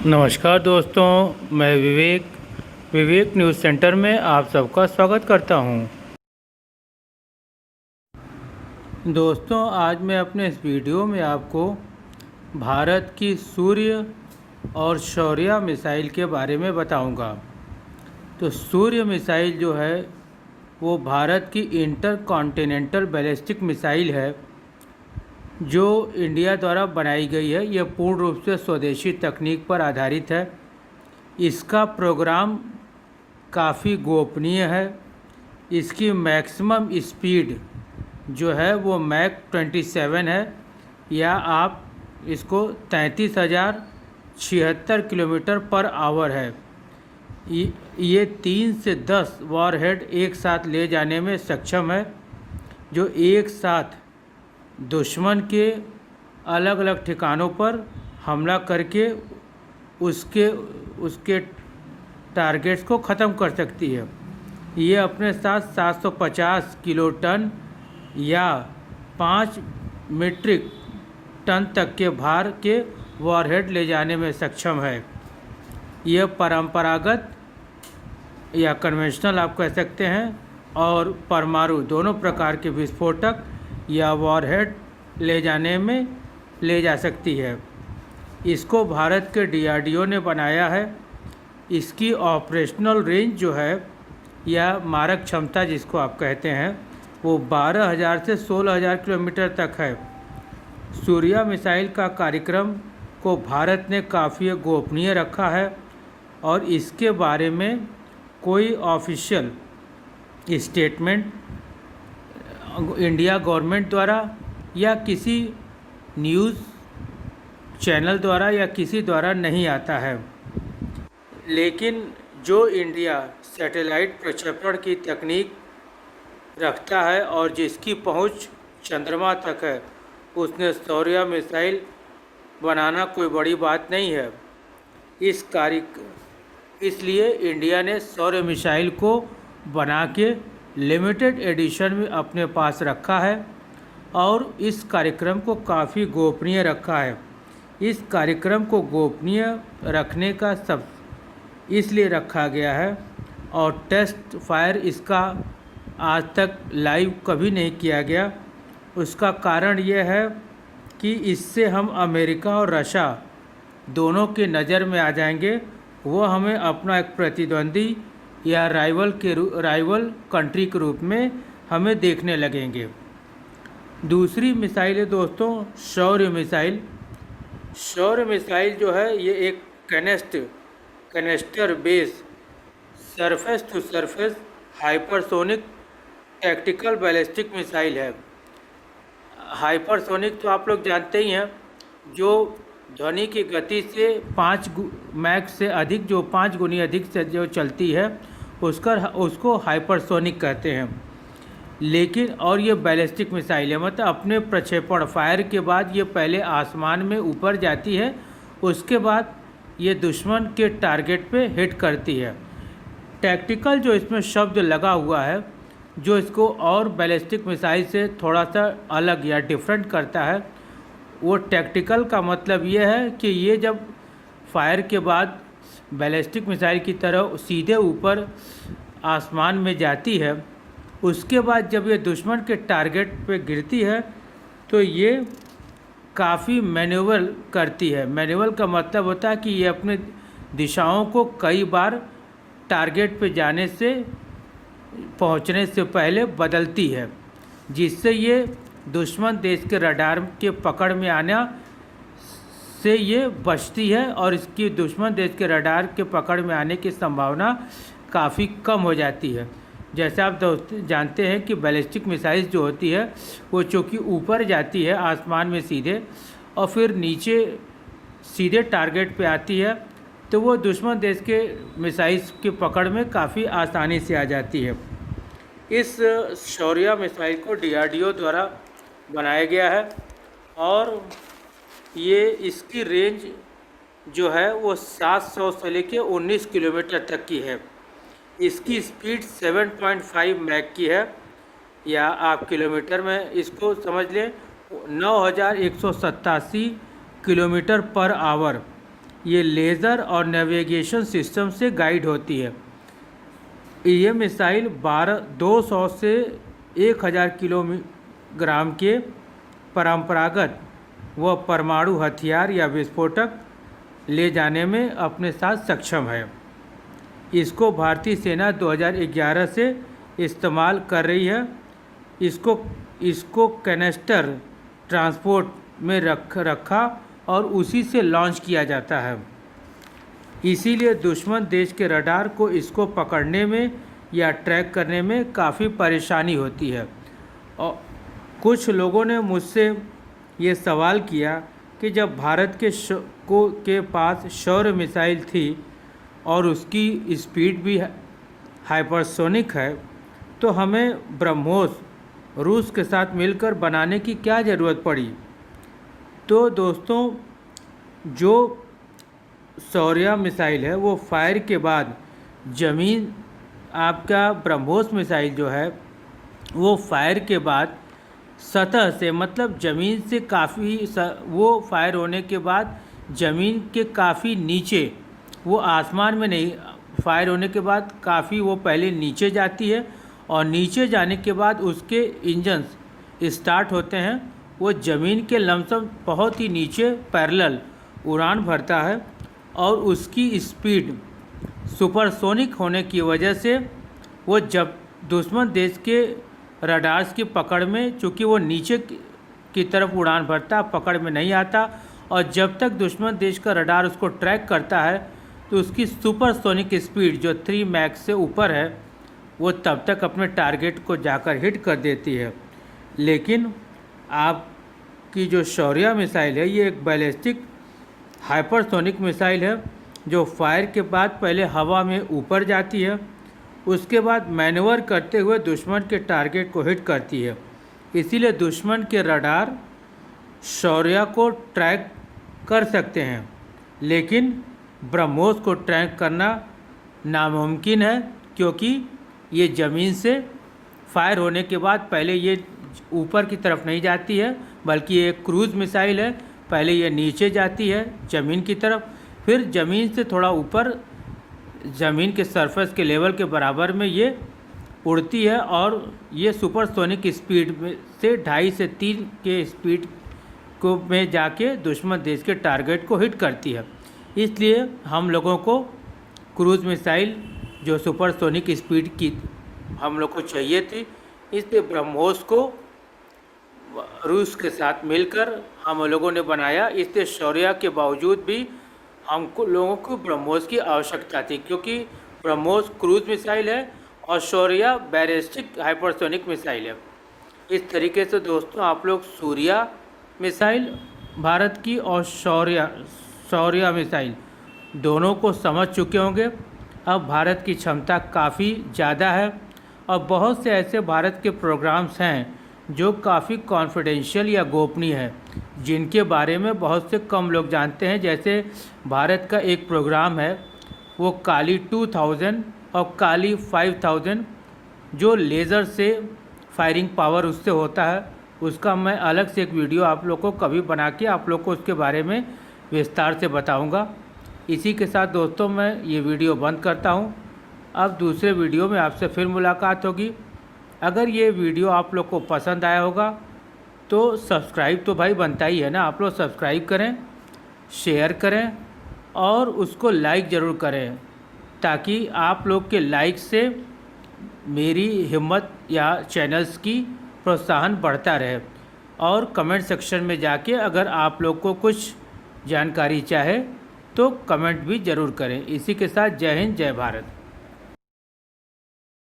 नमस्कार दोस्तों, मैं विवेक न्यूज़ सेंटर में आप सबका स्वागत करता हूं। दोस्तों, आज मैं अपने इस वीडियो में आपको भारत की सूर्य और शौर्य मिसाइल के बारे में बताऊंगा। तो सूर्य मिसाइल जो है वो भारत की इंटरकॉन्टिनेंटल बैलिस्टिक मिसाइल है जो इंडिया द्वारा बनाई गई है। यह पूर्ण रूप से स्वदेशी तकनीक पर आधारित है। इसका प्रोग्राम काफ़ी गोपनीय है। इसकी मैक्सिमम स्पीड जो है वो मैक 27 है, या आप इसको 33,076 किलोमीटर पर आवर है। ये 3 से 10 वॉरहेड एक साथ ले जाने में सक्षम है, जो एक साथ दुश्मन के अलग अलग ठिकानों पर हमला करके उसके टारगेट्स को ख़त्म कर सकती है। ये अपने साथ 750 किलो टन या 5 मीट्रिक टन तक के भार के वॉरहेड ले जाने में सक्षम है। यह परंपरागत या कन्वेंशनल आप कह सकते हैं और परमाणु दोनों प्रकार के विस्फोटक या वॉरहेड ले जा सकती है। इसको भारत के DRDO ने बनाया है। इसकी ऑपरेशनल रेंज जो है या मारक क्षमता जिसको आप कहते हैं वो 12,000 से 16,000 किलोमीटर तक है। सूर्या मिसाइल का कार्यक्रम को भारत ने काफ़ी गोपनीय रखा है और इसके बारे में कोई ऑफिशियल स्टेटमेंट इंडिया गवर्नमेंट द्वारा या किसी न्यूज़ चैनल द्वारा या किसी द्वारा नहीं आता है। लेकिन जो इंडिया सैटेलाइट प्रक्षेपण की तकनीक रखता है और जिसकी पहुंच चंद्रमा तक है, उसने शौर्य मिसाइल बनाना कोई बड़ी बात नहीं है। इसलिए इंडिया ने शौर्य मिसाइल को बना के लिमिटेड एडिशन में अपने पास रखा है और इस कार्यक्रम को काफ़ी गोपनीय रखा है। इस कार्यक्रम को गोपनीय रखने का सब इसलिए रखा गया है और टेस्ट फायर इसका आज तक लाइव कभी नहीं किया गया। उसका कारण यह है कि इससे हम अमेरिका और रशिया दोनों की नज़र में आ जाएंगे। वो हमें अपना एक प्रतिद्वंदी या राइवल कंट्री के रूप में हमें देखने लगेंगे। दूसरी मिसाइल है दोस्तों शौर्य मिसाइल। शौर्य मिसाइल जो है ये एक canister base surface to surface hypersonic tactical ballistic missile है। हाइपरसोनिक तो आप लोग जानते ही हैं, जो ध्वनि की गति से 5 मैक से अधिक, जो 5 गुनी अधिक से जो चलती है उसको हाइपरसोनिक कहते हैं। लेकिन और ये बैलिस्टिक मिसाइल है, मतलब अपने प्रक्षेपण फायर के बाद ये पहले आसमान में ऊपर जाती है, उसके बाद ये दुश्मन के टारगेट पे हिट करती है। टैक्टिकल जो इसमें शब्द लगा हुआ है, जो इसको और बैलिस्टिक मिसाइल से थोड़ा सा अलग या डिफरेंट करता है, वो टैक्टिकल का मतलब ये है कि ये जब फायर के बाद बैलिस्टिक मिसाइल की तरह सीधे ऊपर आसमान में जाती है, उसके बाद जब ये दुश्मन के टारगेट पे गिरती है तो ये काफ़ी मैन्यूवल करती है। मैन्यूवल का मतलब होता है कि ये अपने दिशाओं को कई बार टारगेट पे जाने से पहुंचने से पहले बदलती है, जिससे ये दुश्मन देश के रडार के पकड़ में आना से ये बचती है और इसकी दुश्मन देश के रडार के पकड़ में आने की संभावना काफ़ी कम हो जाती है। जैसे आप जानते हैं कि बैलिस्टिक मिसाइल्स जो होती है वो चूँकि ऊपर जाती है आसमान में सीधे और फिर नीचे सीधे टारगेट पे आती है, तो वो दुश्मन देश के मिसाइल्स की पकड़ में काफ़ी आसानी से आ जाती है। इस शौर्य मिसाइल को DRDO द्वारा बनाया गया है और ये इसकी रेंज जो है वो 700 से लेके 19 किलोमीटर तक की है। इसकी स्पीड 7.5 मैक की है, या आप किलोमीटर में इसको समझ लें 9,187 किलोमीटर पर आवर। ये लेज़र और नेविगेशन सिस्टम से गाइड होती है। ये मिसाइल 200 से 1000 किलोग्राम के परंपरागत व परमाणु हथियार या विस्फोटक ले जाने में अपने साथ सक्षम है। इसको भारतीय सेना 2011 से इस्तेमाल कर रही है। इसको कैनेस्टर ट्रांसपोर्ट में रखा और उसी से लॉन्च किया जाता है। इसीलिए दुश्मन देश के रडार को इसको पकड़ने में या ट्रैक करने में काफ़ी परेशानी होती है। और कुछ लोगों ने मुझसे ये सवाल किया कि जब भारत के पास शौर्य मिसाइल थी और उसकी स्पीड भी हाइपरसोनिक है, तो हमें ब्रह्मोस रूस के साथ मिलकर बनाने की क्या ज़रूरत पड़ी। तो दोस्तों, जो शौर्य मिसाइल है वो फायर के बाद ज़मीन, आपका ब्रह्मोस मिसाइल जो है वो फायर के बाद सतह से, मतलब ज़मीन से काफ़ी, वो फायर होने के बाद ज़मीन के काफ़ी नीचे, वो आसमान में नहीं, फायर होने के बाद काफ़ी वो पहले नीचे जाती है और नीचे जाने के बाद उसके इंजन्स स्टार्ट होते हैं। वो ज़मीन के लमसम बहुत ही नीचे पैरेलल उड़ान भरता है और उसकी स्पीड सुपरसोनिक होने की वजह से वो जब दुश्मन देश के रडार्स की पकड़ में, चूँकि वो नीचे की तरफ उड़ान भरता, पकड़ में नहीं आता, और जब तक दुश्मन देश का रडार उसको ट्रैक करता है तो उसकी सुपरसोनिक स्पीड जो 3 मैक से ऊपर है वो तब तक अपने टारगेट को जाकर हिट कर देती है। लेकिन आपकी जो शौर्य मिसाइल है ये एक बैलिस्टिक हाइपरसोनिक मिसाइल है जो फायर के बाद पहले हवा में ऊपर जाती है, उसके बाद मैन्यूवर करते हुए दुश्मन के टारगेट को हिट करती है। इसीलिए दुश्मन के रडार शौर्य को ट्रैक कर सकते हैं, लेकिन ब्रह्मोस को ट्रैक करना नामुमकिन है, क्योंकि ये ज़मीन से फायर होने के बाद पहले ये ऊपर की तरफ नहीं जाती है, बल्कि ये क्रूज़ मिसाइल है। पहले ये नीचे जाती है ज़मीन की तरफ, फिर ज़मीन से थोड़ा ऊपर, ज़मीन के सरफेस के लेवल के बराबर में ये उड़ती है और ये सुपरसोनिक स्पीड में से 2.5 से 3 के स्पीड को में जाके दुश्मन देश के टारगेट को हिट करती है। इसलिए हम लोगों को क्रूज़ मिसाइल जो सुपरसोनिक स्पीड की हम लोग को चाहिए थी, इसलिए ब्रह्मोस को रूस के साथ मिलकर हम लोगों ने बनाया। इसलिए शौर्य के बावजूद भी हमको लोगों को ब्रह्मोस की आवश्यकता थी, क्योंकि ब्रह्मोस क्रूज़ मिसाइल है और शौर्य बैलिस्टिक हाइपरसोनिक मिसाइल है। इस तरीके से दोस्तों आप लोग सूर्या मिसाइल भारत की और शौर्य मिसाइल दोनों को समझ चुके होंगे। अब भारत की क्षमता काफ़ी ज़्यादा है और बहुत से ऐसे भारत के प्रोग्राम्स हैं जो काफ़ी कॉन्फिडेंशियल या गोपनीय है, जिनके बारे में बहुत से कम लोग जानते हैं। जैसे भारत का एक प्रोग्राम है वो काली 2000 और काली 5000, जो लेज़र से फायरिंग पावर उससे होता है, उसका मैं अलग से एक वीडियो आप लोग को कभी बना के आप लोग को उसके बारे में विस्तार से बताऊंगा। इसी के साथ दोस्तों मैं ये वीडियो बंद करता हूँ। अब दूसरे वीडियो में आपसे फिर मुलाकात होगी। अगर ये वीडियो आप लोग को पसंद आया होगा तो सब्सक्राइब तो भाई बनता ही है ना, आप लोग सब्सक्राइब करें, शेयर करें और उसको लाइक ज़रूर करें, ताकि आप लोग के लाइक से मेरी हिम्मत या चैनल्स की प्रोत्साहन बढ़ता रहे। और कमेंट सेक्शन में जाके अगर आप लोग को कुछ जानकारी चाहे तो कमेंट भी ज़रूर करें। इसी के साथ जय हिंद, जय भारत।